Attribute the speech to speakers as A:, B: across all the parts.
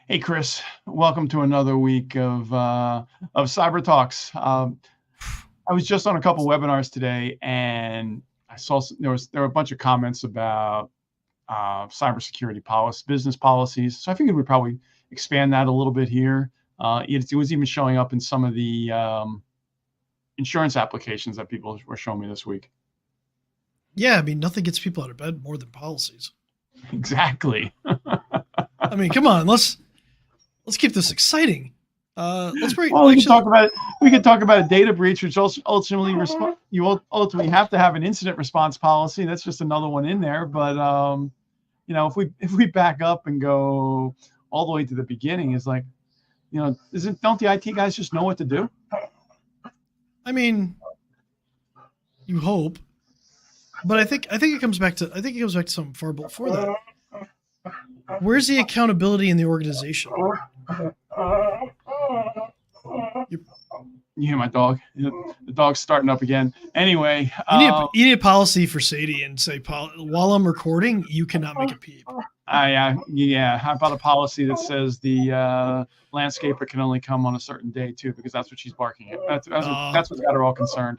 A: Hey, Chris. Welcome to another week of Cyber Talks. I was just on a couple webinars today, and I saw there were a bunch of comments about cybersecurity policy, business policies. So I figured we'd probably expand that a little bit here. It was even showing up in some of the insurance applications that people were showing me this week.
B: Yeah, I mean, nothing gets people out of bed more than policies.
A: Exactly.
B: I mean, come on, let's keep this exciting. Let's bring
A: Well, we can
B: actually.
A: talk about it. We can talk about a data breach, which ultimately you ultimately have to have an incident response policy. That's just another one in there. But if we back up and go all the way to the beginning, is like, don't the IT guys just know what to do?
B: I mean, you hope, but I think it comes back to something far before that. Where's the accountability in the organization? You,
A: You hear my dog? The dog's starting up again. Anyway,
B: you need a policy for Sadie and say, while I'm recording, you cannot make a peep.
A: How about a policy that says the landscaper can only come on a certain day too, because that's what she's barking at. That's what's got her all concerned.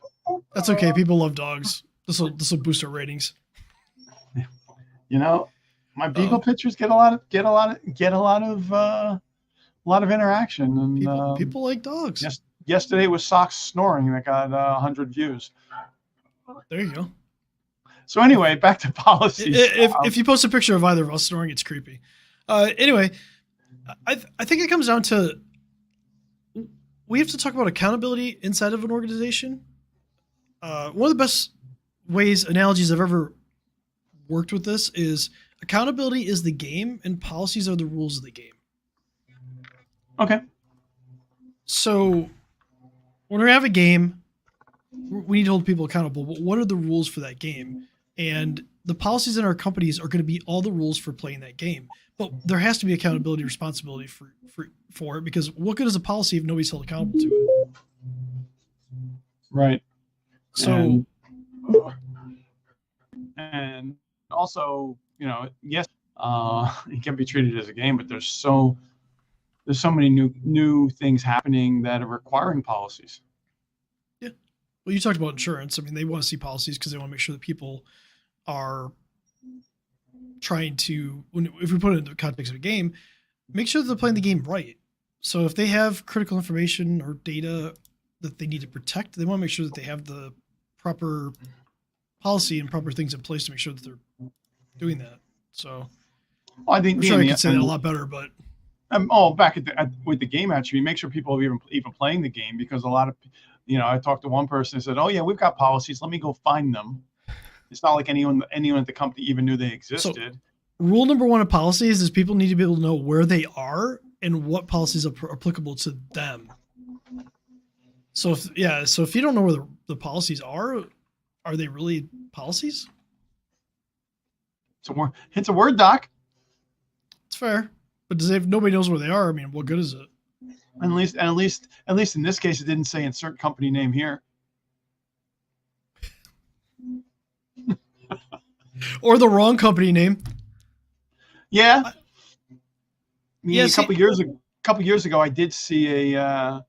B: That's okay. People love dogs. This will boost our ratings.
A: My beagle pictures get a lot of interaction, and
B: people like dogs.
A: Yesterday was socks snoring that got 100 views.
B: There you go.
A: So anyway, back to policies.
B: If you post a picture of either of us snoring, it's creepy. Anyway, I think it comes down to we have to talk about accountability inside of an organization. One of the best analogies I've ever worked with this is accountability is the game and policies are the rules of the game.
A: Okay.
B: So when we have a game, we need to hold people accountable. But what are the rules for that game? And the policies in our companies are going to be all the rules for playing that game. But there has to be accountability, responsibility for it, because what good is a policy if nobody's held accountable to it?
A: Right.
B: So,
A: and also, yes, it can be treated as a game, but there's so many new things happening that are requiring policies.
B: Yeah. Well, you talked about insurance. I mean, they want to see policies because they want to make sure that people are trying to, if we put it in the context of a game, make sure that they're playing the game right. So if they have critical information or data that they need to protect, they want to make sure that they have the proper policy and proper things in place to make sure that they're doing that. So
A: I think
B: I'm sure I could say that a lot better, but
A: back with the game attribute, make sure people are even playing the game, because a lot of, I talked to one person and said, "Oh yeah, we've got policies. Let me go find them." It's not like anyone at the company even knew they existed.
B: So, rule number one of policies is people need to be able to know where they are and what policies are applicable to them. So if you don't know where the policies are they really policies?
A: It's a Word doc.
B: It's fair, but if nobody knows where they are, I mean, what good is it?
A: At least in this case, it didn't say insert company name here.
B: Or the wrong company name.
A: Yeah. A couple years ago, I did see there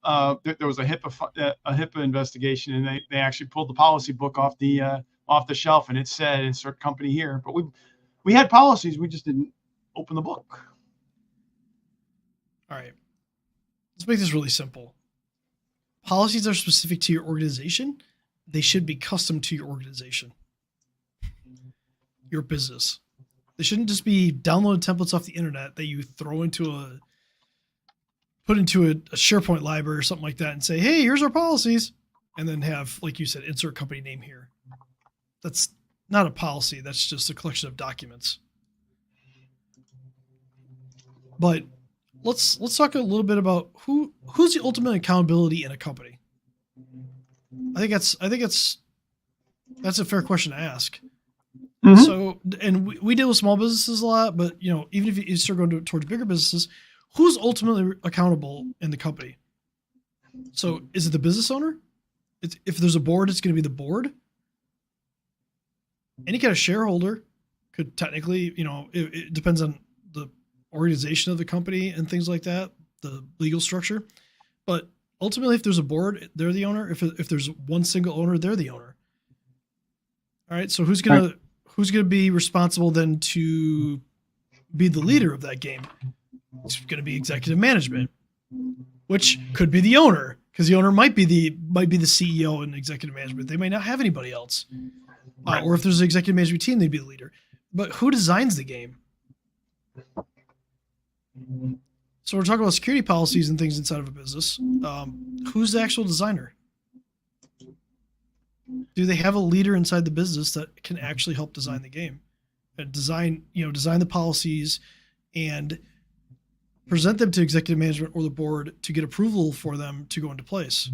A: was a HIPAA investigation, and they actually pulled the policy book off the shelf, and it said insert company here. But we had policies, we just didn't open the book.
B: All right. Let's make this really simple. Policies are specific to your organization. They should be custom to your organization, your business. They shouldn't just be downloaded templates off the internet that you put into a SharePoint library or something like that and say, "Hey, here's our policies," and then have, like you said, insert company name here. That's not a policy. That's just a collection of documents. But let's talk a little bit about who's the ultimate accountability in a company. I think that's a fair question to ask. Mm-hmm. So, and we deal with small businesses a lot, but even if you start going towards bigger businesses, who's ultimately accountable in the company? So, is it the business owner? If there's a board, it's going to be the board. Any kind of shareholder could technically, it depends on the organization of the company and things like that, the legal structure. But ultimately, if there's a board, they're the owner. If there's one single owner, they're the owner. All right. So who's gonna be responsible then to be the leader of that game? It's going to be executive management, which could be the owner, because the owner might be the CEO and executive management. They might not have anybody else,
A: Right.
B: or if there's an executive management team, they'd be the leader. But who designs the game? So we're talking about security policies and things inside of a business. Who's the actual designer? Do they have a leader inside the business that can actually help design the game and design the policies and present them to executive management or the board to get approval for them to go into place?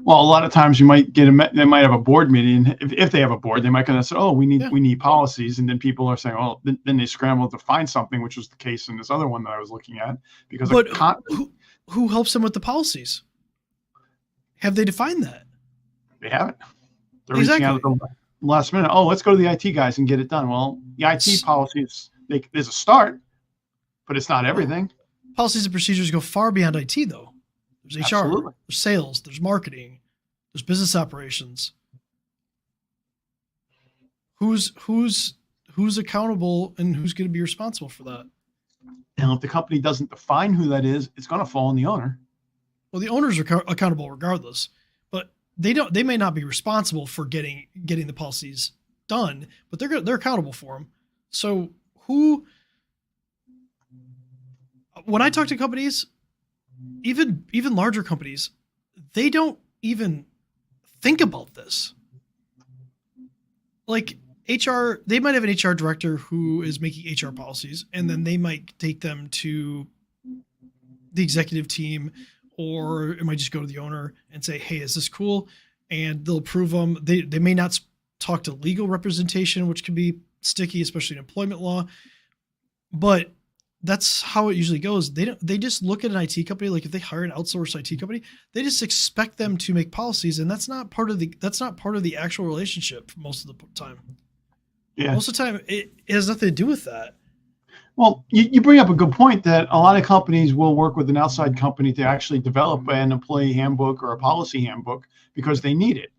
A: Well, a lot of times they might have a board meeting. If they have a board, they might kind of say, "Oh, we need policies," and then people are saying, "Oh," then they scramble to find something, which was the case in this other one that I was looking at. Because
B: but who helps them with the policies? Have they defined that?
A: They haven't. They're reaching out at the last minute. Oh, let's go to the IT guys and get it done. Well, the IT policies, there's a start, but it's not everything.
B: Policies and procedures go far beyond IT, though. There's HR,
A: Absolutely.
B: There's sales, there's marketing, there's business operations. Who's accountable and who's going to be responsible for that?
A: And if the company doesn't define who that is, it's going to fall on the owner.
B: Well, the owners are accountable regardless, but they may not be responsible for getting the policies done, but they're accountable for them. So when I talk to companies, even larger companies, they don't even think about this. Like HR, they might have an HR director who is making HR policies, and then they might take them to the executive team, or it might just go to the owner and say, "Hey, is this cool?" And they'll approve them. They may not talk to legal representation, which can be sticky, especially in employment law. But that's how it usually goes. They just look at an IT company, like if they hire an outsourced IT company, they just expect them to make policies, and that's not part of the actual relationship most of the time.
A: Yeah.
B: Most of the time, it has nothing to do with that.
A: Well, you bring up a good point that a lot of companies will work with an outside company to actually develop an employee handbook or a policy handbook because they need it,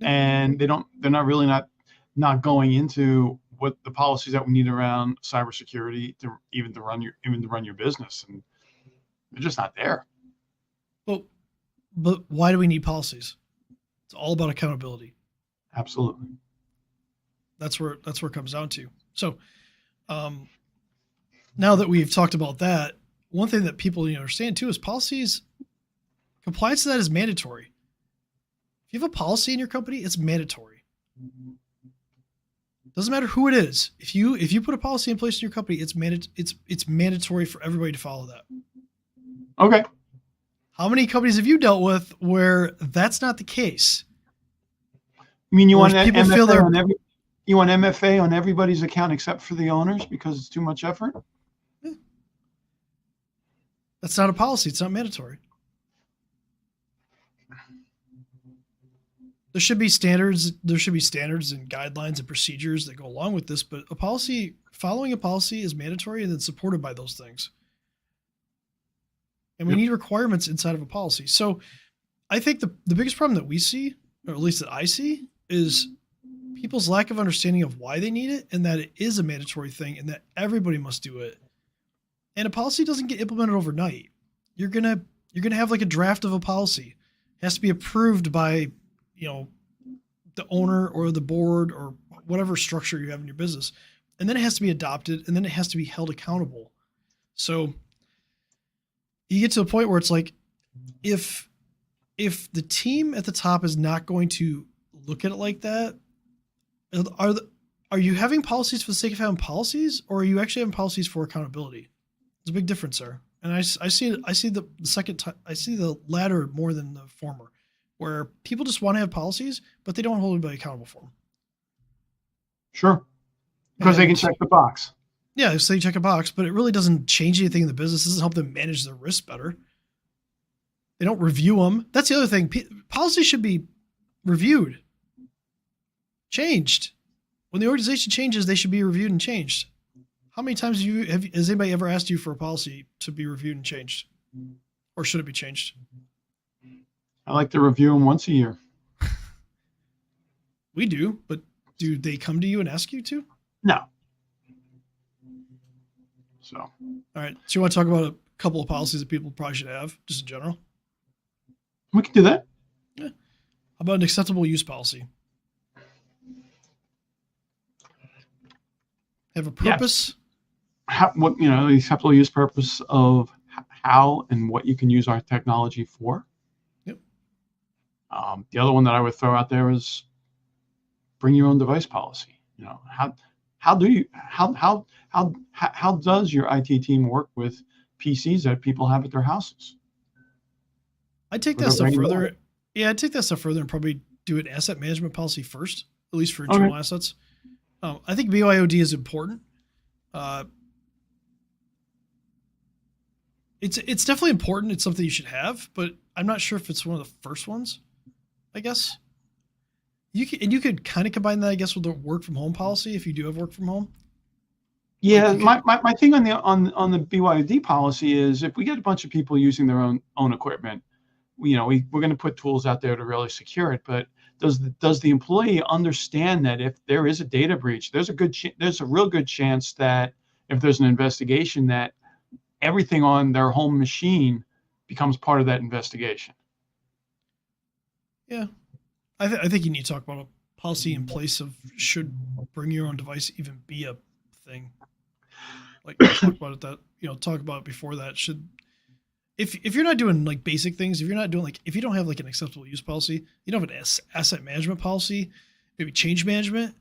A: and they're not really not going into what the policies that we need around cybersecurity to run your business, and they're just not there.
B: But why do we need policies? It's all about accountability.
A: Absolutely.
B: That's where it comes down to. So, now that we've talked about that, one thing that people need to understand too is policies, compliance to that is mandatory. If you have a policy in your company, it's mandatory. Doesn't matter who it is. If you put a policy in place in your company, it's mandatory for everybody to follow that.
A: Okay.
B: How many companies have you dealt with where that's not the case?
A: I mean, you want MFA on everybody's account except for the owners because it's too much effort?
B: Yeah. That's not a policy. It's not mandatory. There should be standards and guidelines and procedures that go along with this, but following a policy is mandatory and then supported by those things. And we need requirements inside of a policy. So I think the biggest problem that we see, or at least that I see, is people's lack of understanding of why they need it and that it is a mandatory thing and that everybody must do it. And a policy doesn't get implemented overnight. You're gonna have like a draft of a policy. It has to be approved by the owner or the board or whatever structure you have in your business. And then it has to be adopted, and then it has to be held accountable. So you get to a point where it's like, if the team at the top is not going to look at it like that, are you having policies for the sake of having policies, or are you actually having policies for accountability? There's a big difference there. And I see the latter more than the former, where people just want to have policies, but they don't hold anybody accountable for them.
A: Sure. Because they can check the box.
B: Yeah, so they check a box, but it really doesn't change anything in the business. It doesn't help them manage their risk better. They don't review them. That's the other thing. Policies should be reviewed, changed. When the organization changes, they should be reviewed and changed. How many times has anybody ever asked you for a policy to be reviewed and changed, or should it be changed?
A: I like to review them once a year.
B: We do, but do they come to you and ask you to?
A: No. So.
B: All right. So you want to talk about a couple of policies that people probably should have, just in general?
A: We can do that.
B: Yeah. How about an acceptable use policy? Have a purpose.
A: Yeah. The acceptable use purpose of how and what you can use our technology for.
B: Yep.
A: The other one that I would throw out there is bring your own device policy. How does your IT team work with PCs that people have at their houses?
B: I take that stuff further. Yeah, I take that stuff further and probably do an asset management policy first, at least for internal assets. I think BYOD is important. It's definitely important. It's something you should have, but I'm not sure if it's one of the first ones. I guess you could kind of combine that, I guess, with the work from home policy if you do have work from home.
A: Yeah, my thing on the BYOD policy is if we get a bunch of people using their own equipment, we're going to put tools out there to really secure it. But does the employee understand that if there is a data breach, there's a real good chance that if there's an investigation, that everything on their home machine becomes part of that investigation.
B: Yeah, I think you need to talk about a policy in place of should bring your own device even be a thing. Like talk about it before that. Should if you're not doing like basic things, if you don't have like an acceptable use policy, you don't have an asset management policy, maybe change management,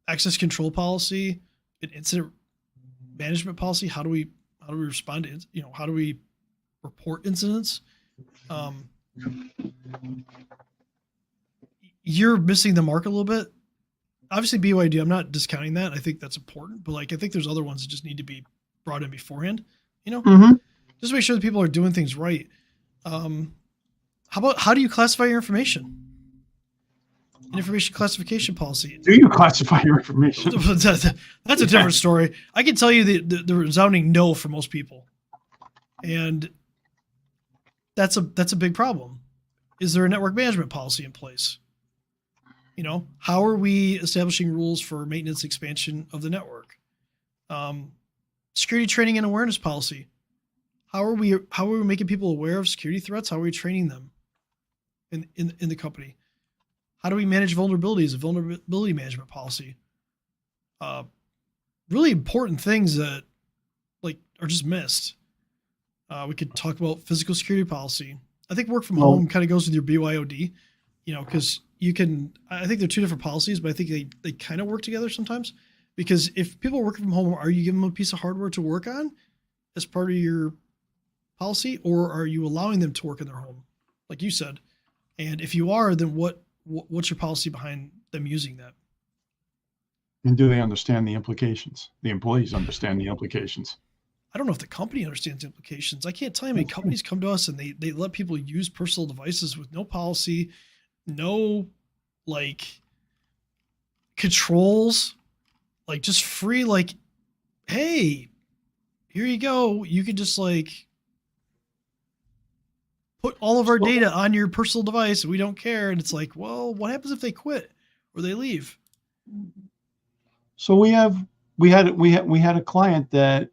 B: access control policy, an incident management policy. How do we respond to how do we report incidents? You're missing the mark a little bit. Obviously, BYD, I'm not discounting that. I think that's important, but I think there's other ones that just need to be brought in beforehand. Just make sure that people are doing things right. How do you classify your information? An information classification policy.
A: Do you classify your information?
B: That's a different story. I can tell you the resounding no for most people, and that's a big problem. Is there a network management policy in place? How are we establishing rules for maintenance expansion of the network? Security training and awareness policy. How are we making people aware of security threats? How are we training them in the company? How do we manage vulnerabilities? A vulnerability management policy. Really important things that are just missed. We could talk about physical security policy. I think work from home kind of goes with your BYOD, because I think they're two different policies, but I think they kind of work together sometimes, because if people are working from home, are you giving them a piece of hardware to work on as part of your policy, or are you allowing them to work in their home, like you said? And if you are, then what's your policy behind them using that?
A: And do they understand the implications? The employees understand the implications.
B: I don't know if the company understands the implications. I can't tell you how many companies come to us and they let people use personal devices with no policy, no controls, just free, hey, here you go. You could just put all of our data on your personal device. We don't care. And it's well, what happens if they quit or they leave?
A: So we had a client that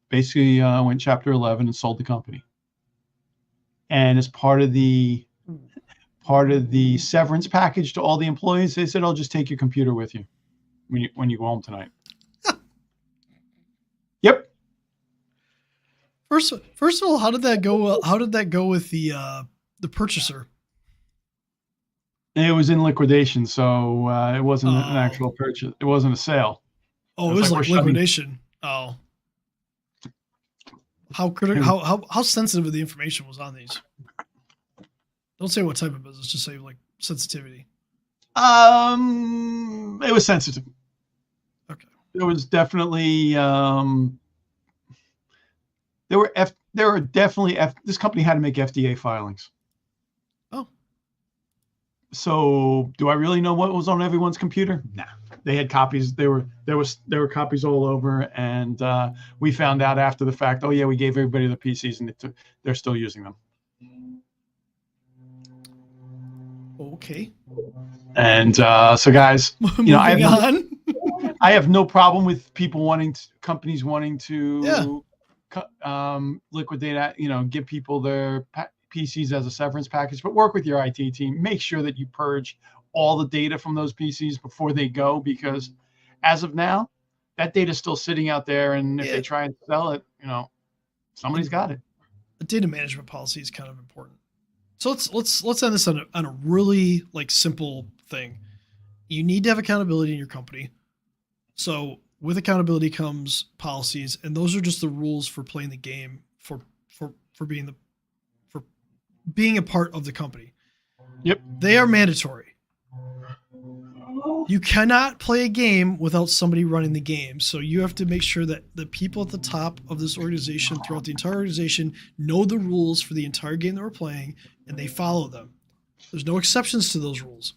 A: basically went Chapter 11 and sold the company. And as part of the severance package to all the employees, they said, "I'll just take your computer with you when you go home tonight." Yep.
B: First of all, how did that go? How did that go with the purchaser?
A: It was in liquiidation, so it wasn't an actual purchase. It wasn't a sale.
B: Oh, it was liquidation. Oh. How critical? How sensitive the information was on these? Don't say what type of business. Just say sensitivity.
A: It was sensitive.
B: Okay.
A: There was definitely this company had to make FDA filings.
B: Oh.
A: So do I really know what was on everyone's computer? Nah. they had copies. There were copies all over, and we found out after the fact. Oh yeah, we gave everybody the PCs, and they're still using them.
B: Okay.
A: And so, guys,
B: Moving on.
A: I have no problem with people companies wanting to liquidate, give people their PCs as a severance package, but work with your IT team. Make sure that you purge all the data from those PCs before they go, because as of now, that data is still sitting out there, and if they try and sell it, somebody's got it.
B: The data management policy is kind of important. So let's end this on a really simple thing. You need to have accountability in your company. So with accountability comes policies, and those are just the rules for playing the game, for being a part of the company.
A: Yep.
B: They are mandatory. You cannot play a game without somebody running the game. So you have to make sure that the people at the top of this organization, throughout the entire organization, know the rules for the entire game that we're playing, and they follow them. There's no exceptions to those rules.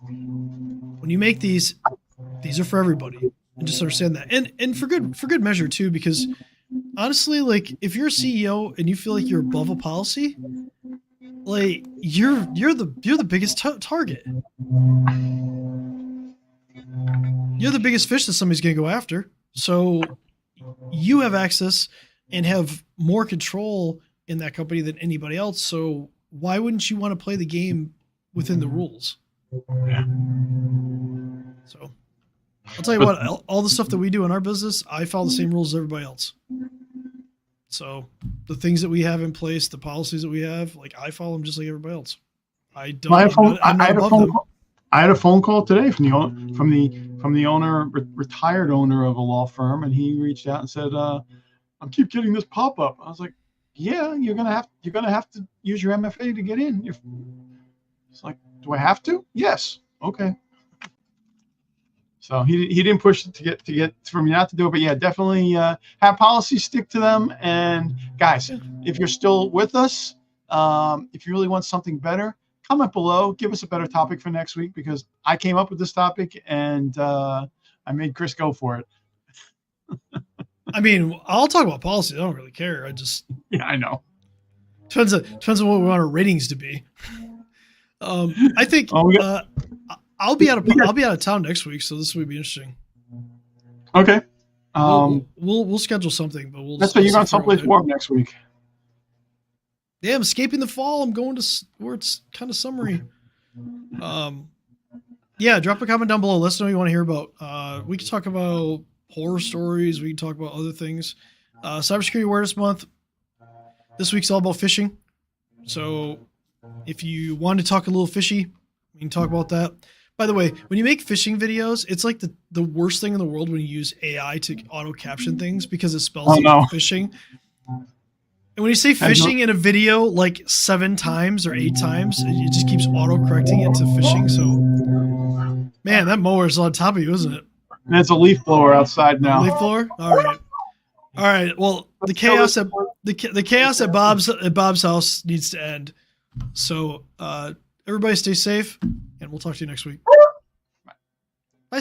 B: When you make these are for everybody. And just understand that. And for good measure too, because honestly, if you're a CEO and you feel like you're above a policy, you're the biggest target. You're the biggest fish that somebody's going to go after. So you have access and have more control in that company than anybody else. So why wouldn't you want to play the game within the rules? So I'll tell you what, all the stuff that we do in our business, I follow the same rules as everybody else. So the things that we have in place, the policies that we have, I follow them just like everybody else. I
A: had a phone call today from the owner, retired owner of a law firm, and he reached out and said, "I keep getting this pop up." I was like, "Yeah, you're gonna have to use your MFA to get in." It's like, "Do I have to?" Yes. Okay. So he didn't push it to get for me not to do it, but yeah, definitely have policies, stick to them. And guys, if you're still with us, if you really want something better, comment below, give us a better topic for next week, because I came up with this topic and I made Chris go for it.
B: I mean, I'll talk about policy. I don't really care.
A: I know.
B: Depends on what we want our ratings to be. I think I'll be out of town next week, so this would be interesting.
A: Okay.
B: We'll schedule something, but
A: that's what you're going someplace warm next week.
B: Yeah, I'm escaping the fall. I'm going to where it's kind of summery. Yeah, drop a comment down below. Let us know what you want to hear about. We can talk about horror stories. We can talk about other things. Cybersecurity Awareness Month. This week's all about phishing. So if you want to talk a little fishy, we can talk about that. By the way, when you make phishing videos, it's like the worst thing in the world when you use AI to auto caption things, because it spells phishing. And when you say phishing in a video 7 times or 8 times, it just keeps auto correcting it to phishing. So, man, that mower is on top of you, isn't it?
A: And it's a leaf blower outside now.
B: Leaf blower? All right. Well, the chaos at Bob's house needs to end. So, everybody stay safe, and we'll talk to you next week.